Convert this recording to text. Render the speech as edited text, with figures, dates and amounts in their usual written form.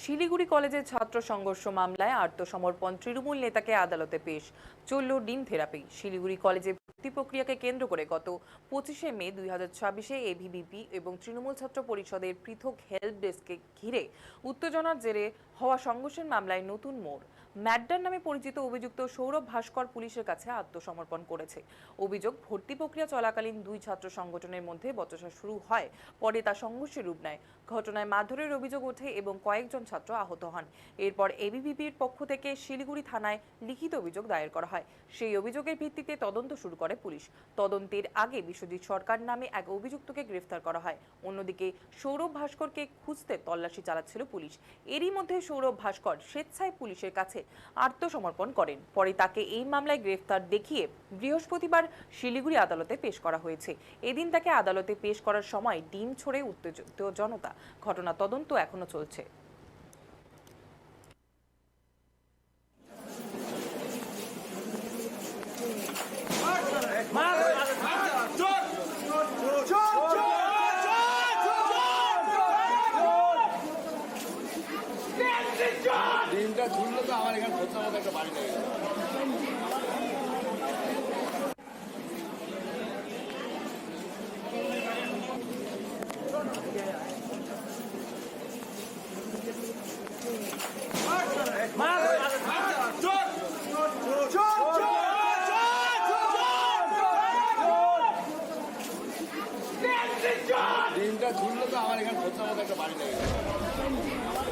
শিলিগুড়ি কলেজের ছাত্র সংঘর্ষ মামলায় আত্মসমর্পণ তৃণমূল নেতাকে আদালতে পেশ চলল ডিম থেরাপি। শিলিগুড়ি কলেজে ভর্তি প্রক্রিয়াকে কেন্দ্র করে গত 25শে মে 2026-এ এবিভিপি এবং তৃণমূল ছাত্র পরিষদের পৃথক হেল্প ডেস্ককে ঘিরে উত্তেজনার জেরে হওয়া সংঘর্ষের মামলায় নতুন মোড়। ম্যাড্ডার নামে পরিচিত অভিযুক্ত সৌরভ ভাস্কর পুলিশের কাছে আত্মসমর্পণ করেছে। অভিযোগ, ভর্তি প্রক্রিয়া চলাকালীন দুই ছাত্র সংগঠনের মধ্যে বচসা শুরু হয়, পরে তা সংঘর্ষের রূপ নেয়। ঘটনায় মারধরের অভিযোগ ওঠে এবং কয়েকজন ছাত্র আহত হন। এরপর এবিভিপির পক্ষ থেকে শিলিগুড়ি থানায় লিখিত অভিযোগ দায়ের করা হয়। সেই অভিযোগের ভিত্তিতে তদন্ত শুরু করে পুলিশ। তদন্তের আগে বিশ্বজিৎ সরকার নামে এক অভিযুক্তকে গ্রেফতার করা হয়। অন্যদিকে সৌরভ ভাস্করকে খুঁজতে তল্লাশি চালাচ্ছিল পুলিশ। এরই মধ্যে সৌরভ ভাস্কর স্বেচ্ছায় পুলিশের কাছে আত্মসমর্পণ করেন। পরে তাকে এই মামলায় গ্রেফতার দেখিয়ে বৃহস্পতিবার শিলিগুড়ি আদালতে পেশ করা হয়েছে। এদিন তাকে আদালতে পেশ করার সময় ডিম ছড়ে উত্তেজিত জনতা। ঘটনা তদন্ত এখনো চলছে। ডিমটা ঝুললো তো আমার এখানে খোঁজার মতো একটা বাড়ি লেগে গেল। ডিমটা ঝুললো তো আমার এখানে খোঁজার মতো একটা বাড়ি লেগে গেল।